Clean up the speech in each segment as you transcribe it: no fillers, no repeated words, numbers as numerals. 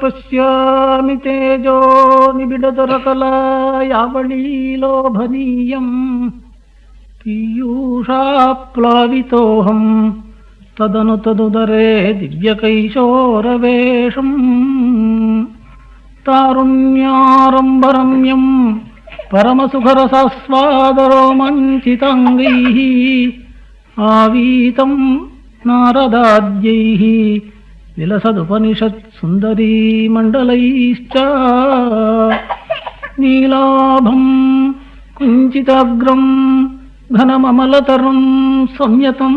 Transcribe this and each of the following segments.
பசியாமி தேஜோ நிபிடதரகலா யாவளீலோபனீயம் பீயூஷாப்ளாவிதோஹம் ததனு ததுதரே திவ்யகைஷோரவேஷம் தாருண்யாரம்பரம்யம் பரமசுகரசாஸ்வாதரோமஞ்சிதங்கைः ஆவீதம் நாரதாத்யைः விலசதுபனிஷத் சுந்தரி மண்டலைश्च நீலாபம் குஞ்சிதாக்ரம் घनममलतरुं संयतं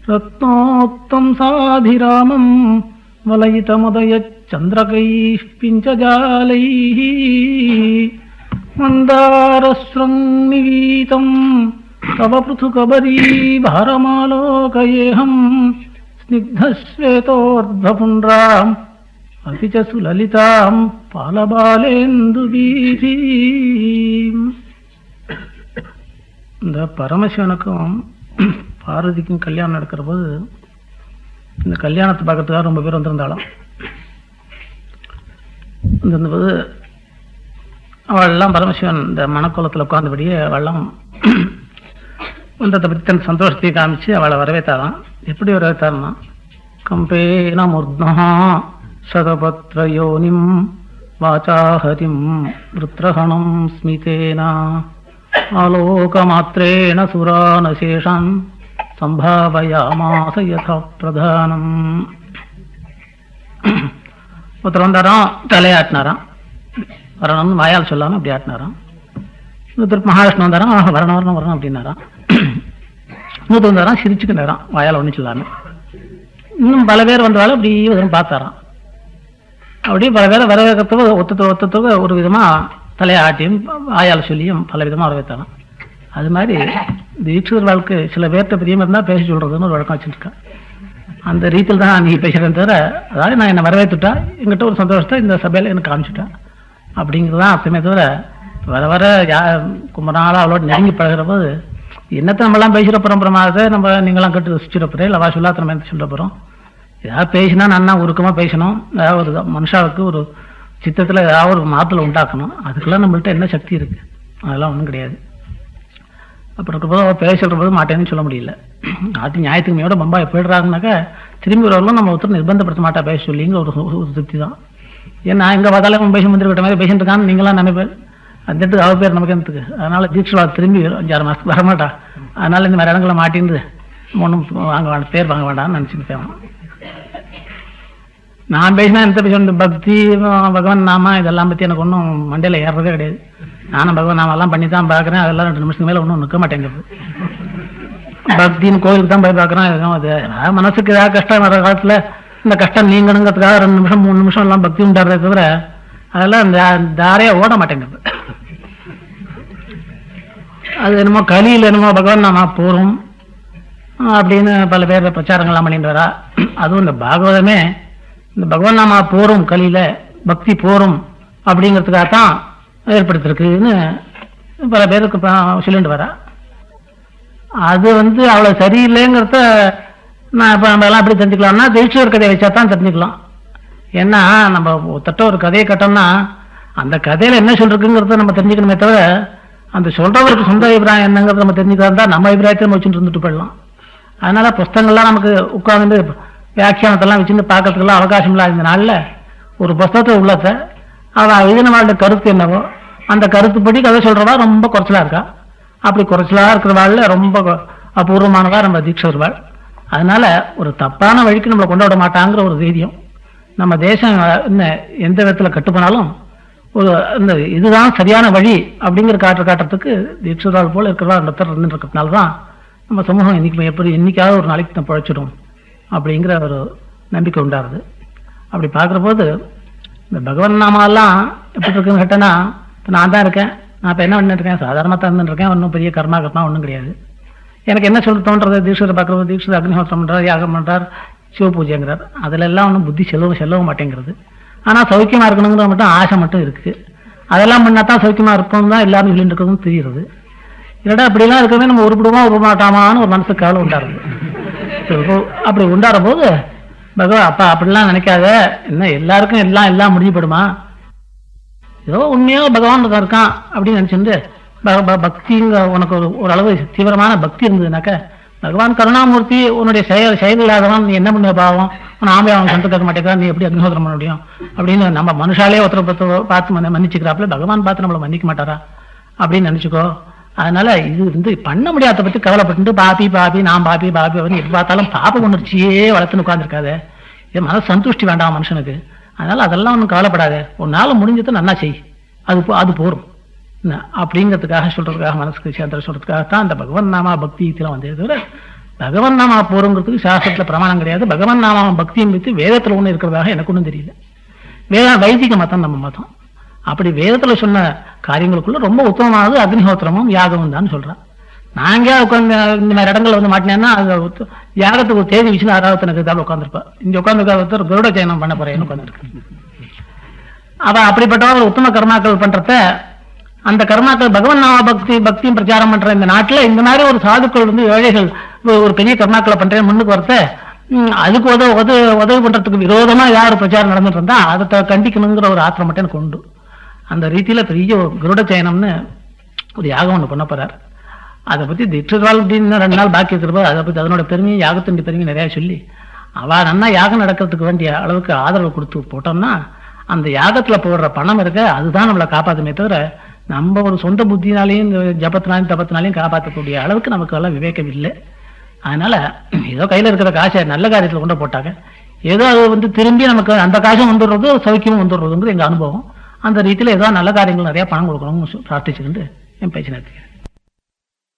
रत्नोक्तं साधिरामं वलयितमुदयच्चन्द्रकैः पिञ्चजालैः मन्दारशृङ्निवीतं तव पृथुकबरीभारमालोकयेऽहं स्निग्धश्वेतोर्ध्वपुण्ड्राम् अपि च सुललितां पालबालेन्दुवीथीम्. இந்த பரமசிவனுக்கும் பார்வதிக்கும் கல்யாணம் நடக்கிற போது இந்த கல்யாணத்தை பார்க்கறதுக்காக ரொம்ப பேர் வந்திருந்தாலும் இருந்தபோது அவள்லாம் பரமசிவன் இந்த மணக்கோலத்தில் உட்கார்ந்தபடியே அவள்லாம் வந்ததை பற்றி தன் சந்தோஷத்தை காமிச்சு அவளை வரவேற்றாராம். எப்படி வரவேற்றாருன்னா, கம்பேன மூர்த்னா சதபத்ரயோனிம் வாசாஹரிம் ருத்ரஹணம் ஸ்மிதேனா ஆலோகமாத்திரேண சுரானசேஷான் சம்பாவயாமாச யதா பிரதானம். ஒருத்தர் வந்தாராம், தலையாட்டினாராம், வரணும்னு வாயால் சொல்லாமல் அப்படி ஆட்டினாராம். ஒருத்தர் மகாவிஷ்ணு வந்தாராம், வரணும் வரணும் வரணும் அப்படின்னாராம். இன்னொருத்தர் வந்தாராம், சிரிச்சுக்கிட்டாராம், வாயால் ஒன்றும் சொல்லாமல். இன்னும் பல பேர் வந்தாலும் அப்படி பார்த்தாராம். அப்படி பல பேரை வரவேற்கிறதுக்கு ஒத்தத்துக்கு ஒரு விதமாக தலையாட்டியும் வாயால் சொல்லியும் பல விதமாக வரவேற்றாராம். அது மாதிரி தீட்சிதர் வாழ்க்கை சில பேர்கிட்ட பிரியம் இருந்தால் பேச சொல்கிறதுன்னு ஒரு வழக்கம் வச்சுருக்கேன். அந்த ரீதியில் தான் நீ பேசுகிறேன் தவிர, அதாவது நான் என்னை வரவேற்றுட்டா எங்கிட்ட ஒரு சந்தோஷத்தை இந்த சபையில் எனக்கு காமிச்சுட்டேன் அப்படிங்கிறது தான் அர்த்தமே தவிர, வர வர ரொம்ப நாளாக அவளோட நெருங்கி பழகிற போது என்னத்தை நம்மளாம் பேசுகிற பரம்பரமாக நம்ம நீங்களாம் கட்டு ரசிச்சுட போகிறேன், இல்லை வா சொல்லாத்த நம்ம என்ன சொல்ல போகிறோம். ஏதாவது பேசினா நன்னா உருக்கமாக பேசணும், ஏதாவது ஒரு மனுஷாவுக்கு ஒரு சித்தத்தில் ஏதாவது ஒரு மாற்றலை உண்டாக்கணும். அதுக்கெல்லாம் நம்மள்ட்ட என்ன சக்தி இருக்குது? அதெல்லாம் ஒன்றும் கிடையாது. அப்புறம் இருக்கப்போது அவள் பேசுகிற போது மாட்டேன்னு சொல்ல முடியல. ஆத்தி ஞாயிற்றுமையோட பம்பாய் போயிடுறாங்கனாக்கா திரும்பி வரவங்களும் நம்ம ஒருத்தர் நிர்பந்தப்படுத்த மாட்டா பேச சொல்லிங்க ஒரு திருப்தி தான். ஏன்னா எங்கே பார்த்தாலும் பேசி வந்துருக்கிட்ட மாதிரி பேசிட்டு இருக்கான்னு நீங்களாம் நினைப்பேன். அந்த இடத்துக்கு அவள் பேர் நமக்கு எனக்கு. அதனால் தீட்சிதா திரும்பி 5-6 மாதத்துக்கு வரமாட்டா. அதனால் இந்த மாதிரி இடங்களை மாட்டின்னு ஒன்றும் வாங்க வேண்டாம், பேர் வாங்க வேண்டாம்னு நினச்சிட்டு தேவை. நான் பேசினா எந்த பேசணும், பக்தி பகவான் நாமா இதெல்லாம் பற்றி எனக்கு ஒன்றும் மண்டையில் ஏறதே கிடையாது. நானும் பகவான் நாமெல்லாம் பண்ணி தான் பார்க்குறேன். அதெல்லாம் 2 நிமிஷத்துக்கு மேலே ஒன்றும் நிற்க மாட்டேங்குது. பக்தின்னு கோயிலுக்கு தான் போய் பார்க்குறேன். அது மனசுக்கு ஏதாவது கஷ்டம் வர காலத்தில் இந்த கஷ்டம் நீங்கணுங்கிறதுக்காக 2 நிமிஷம் 3 நிமிஷம் எல்லாம் பக்தி உண்டாடுறத தவிர அதெல்லாம் தாரையாக ஓட மாட்டேங்குது. அது என்னமோ கலியில் என்னமோ பகவான் நாம போகிறோம் அப்படின்னு பல பேர் பிரச்சாரங்கள்லாம் பண்ணிட்டு வரா. அதுவும் இந்த பாகவதமே இந்த பகவான் நாம போகிறோம் கலியில் பக்தி போகிறோம் அப்படிங்கிறதுக்காகத்தான் ஏற்படுத்திருக்குன்னு பல பேருக்கு சொல்லிட்டு வரா. அது அவ்வளோ சரியில்லைங்கிறத நான் இப்போ நம்ம எல்லாம் எப்படி தெரிஞ்சுக்கலாம்னா, தீட்சிதர் கதையை வச்சா தான் தெரிஞ்சுக்கலாம். ஏன்னா நம்ம ஒருத்தட்ட ஒரு கதையை கட்டோம்னா அந்த கதையில் என்ன சொல்லிருக்குங்கிறத நம்ம தெரிஞ்சுக்கணுமே தவிர, அந்த சொல்கிறவருக்கு சொந்த அபிப்பிராயம் என்னங்கிறத நம்ம தெரிஞ்சுக்கிறதா நம்ம அபிப்பிராயத்தை நம்ம வச்சுட்டு இருந்துட்டு போயிடலாம். அதனால புஸ்தகங்கள்லாம் நமக்கு உட்காந்து வியாக்கியானத்தெல்லாம் வச்சுட்டு பார்க்கறதுக்கெல்லாம் அவகாசம் இல்லாத இந்த நாளில் ஒரு புஸ்தகத்தை உள்ளத்தை அவள் எழுதினவாளுடைய கருத்து என்னவோ அந்த கருத்துப்படி கதை சொல்கிறவா ரொம்ப குறைச்சலாக இருக்கா. அப்படி குறைச்சலாக இருக்கிறவாள் ரொம்ப அபூர்வமானவா நம்ம தீட்சிதர்வாள். அதனால ஒரு தப்பான வழிக்கு நம்மளை கொண்டு விட மாட்டாங்கிற ஒரு தைரியம். நம்ம தேசம் எந்த விதத்தில் கட்டுப்போனாலும் ஒரு இந்த இதுதான் சரியான வழி அப்படிங்கிற காட்டுறதுக்கு தீட்சிதரால் போல இருக்கிறவா இருக்கிறதுனால தான் நம்ம சமூகம் என்னைக்காவது ஒரு நாளைக்கு நம்ம பிழைச்சிடும் அப்படிங்கிற ஒரு நம்பிக்கை உண்டாருது. அப்படி பார்க்குற போது இந்த பகவான் நாமெல்லாம் எப்படி இருக்குன்னு கேட்டேன்னா, இப்போ நான் தான் இருக்கேன், நான் இப்போ என்ன பண்ணிருக்கேன், சாதாரணமாக தான் இருந்துருக்கேன், ஒன்றும் பெரிய கர்மா ஒன்றும் கிடையாது. எனக்கு என்ன சொல்ல தோன்றது, தீட்சிதரை பார்க்குறது, தீட்சிதர் அக்னிஹோத்திரம் பண்ணுறார், யாகம் பண்ணுறார், சிவ பூஜைங்கிறார், அதில் எல்லாம் ஒன்றும் புத்தி செல்லவும் மாட்டேங்கிறது. ஆனால் சௌக்கியமாக இருக்கணுங்கிற மட்டும் ஆசை மட்டும் இருக்குது. அதெல்லாம் பண்ணால் தான் சௌக்கியமாக இருப்போம் தான் எல்லாரும் சொல்லிட்டு இருக்கிறதும் தெரியுது. இல்லைடா அப்படிலாம் இருக்கவே நம்ம உருப்பிடுவோமா உருமாட்டாமான்னு ஒரு மனசுக்கு கவலை உண்டாருது. அப்படி உண்டார போது பகவான் அப்பா அப்படிலாம் நினைக்காத, என்ன எல்லாருக்கும் எல்லாம் முடிஞ்சுப்படுமா? ஏதோ உண்மையோ பகவான் இருக்கான் அப்படின்னு நினைச்சிருந்து பக்திங்க உனக்கு ஒரு அளவு தீவிரமான பக்தி இருந்ததுனாக்க, பகவான் கருணாமூர்த்தி உன்னுடைய செயல் இல்லாதவன், நீ என்ன பண்ண பாவம், ஆமே அவன் கண்டு கேட்க மாட்டேங்கிறான், நீ எப்படி அக்னிஹோத்திரம் பண்ண முடியும் அப்படின்னு நம்ம மனுஷாலே ஒருத்தரை பார்த்து மன்னிச்சுக்கிறாப்புல பகவான் பார்த்து நம்மளை மன்னிக்க மாட்டாரா அப்படின்னு நினைச்சுக்கோ. அதனால இது பண்ண முடியாத பத்தி கவலைப்பட்டு பாப்பி நான் பாப்பி எப்ப பார்த்தாலும் பாப்ப உணர்ச்சியே வளர்த்துன்னு உட்காந்துருக்காத. இது மன சந்துஷ்டி வேண்டாம் மனுஷனுக்கு. அதனால அதெல்லாம் ஒன்றும் கவலைப்படாத, ஒரு நாள் முடிஞ்சது நன்னா செய், அது போரும் அப்படிங்கிறதுக்காக சொல்றதுக்காக, மனசுக்கு சேர்ந்த சொல்றதுக்காகத்தான் அந்த பகவன் நாமா பக்தி இதெல்லாம் வந்தது. தவிர பகவன் நாமா போறங்கிறதுக்கு சாஸ்திரத்துல பிரமாணம் கிடையாது. பகவன் நாமா பக்தியும் வைத்து வேதத்துல ஒண்ணு இருக்கிறதாக எனக்கு ஒன்றும் தெரியல. வைதிக மதம் நம்ம மதம். அப்படி வேதத்துல சொன்ன காரியங்களுக்குள்ள ரொம்ப உத்தமமானது அக்னிஹோத்திரமும் யாகமும் தான் சொல்றான். நாங்க உட்காந்து இந்த மாதிரி இடங்கள்ல வந்து மாட்டினேன்னா யாகத்துக்கு ஒரு தேதி வச்சு ஆராதனைக்கு தான் உட்காந்துருப்பேன். இங்க உட்காந்து கருட ஜெயனம் பண்ண போறேன்னு உட்காந்துருக்கு. அவ அப்படிப்பட்ட ஒரு உத்தம கர்மாக்கள் பண்றத, அந்த கர்மாக்கள் பகவன் நாம பக்தியும் பிரச்சாரம் பண்ற இந்த நாட்டுல இந்த மாதிரி ஒரு சாதுக்கள் வந்து ஏழைகள் ஒரு பெரிய கர்மாக்களை பண்றேன் முன்னுக்கு வரத்த, அதுக்கு உதவி பண்றதுக்கு விரோதமா யார் பிரச்சாரம் நடந்துட்டு இருந்தா அதை கண்டிக்கணுங்கிற ஒரு ஆத்திரம் மட்டும் எனக்கு உண்டு. அந்த ரீதியில பெரிய கருட ஜெயனம்னு ஒரு யாகம் ஒண்ணு பண்ண போறாரு. அதை பத்தி திட்டுவாள் அப்படின்னு 2 நாள் பாக்கி இருக்கிறப்போ அதை பத்தி அதனோட பெருமையும் யாகத்தின் பெருமையும் நிறைய சொல்லி அவ நன்னா யாகம் நடக்கிறதுக்கு வேண்டிய அளவுக்கு ஆதரவு கொடுத்து போட்டோம்னா, அந்த யாகத்துல போடுற பணம் இருக்க அதுதான் நம்மளை காப்பாத்துமே தவிர நம்ம ஒரு சொந்த புத்தினாலையும் ஜபத்தினாலையும் தபத்தினாலையும் காப்பாற்றக்கூடிய அளவுக்கு நமக்கு எல்லாம் விவேகம் இல்லை. அதனால ஏதோ கையில இருக்கிற காசை நல்ல காரியத்துல கொண்டு போட்டாங்க, ஏதோ அது வந்து திரும்பி நமக்கு அந்த காசும் வந்துடுறது, சௌக்கியமும் வந்துடுறதுங்கிறது எங்க அனுபவம். அந்த ரீதியில ஏதோ நல்ல காரியங்கள் நிறைய பணம் கொடுக்கணும்னு பிரார்த்திச்சுக்கிட்டு என் பேச்சு நடத்துகிறேன்.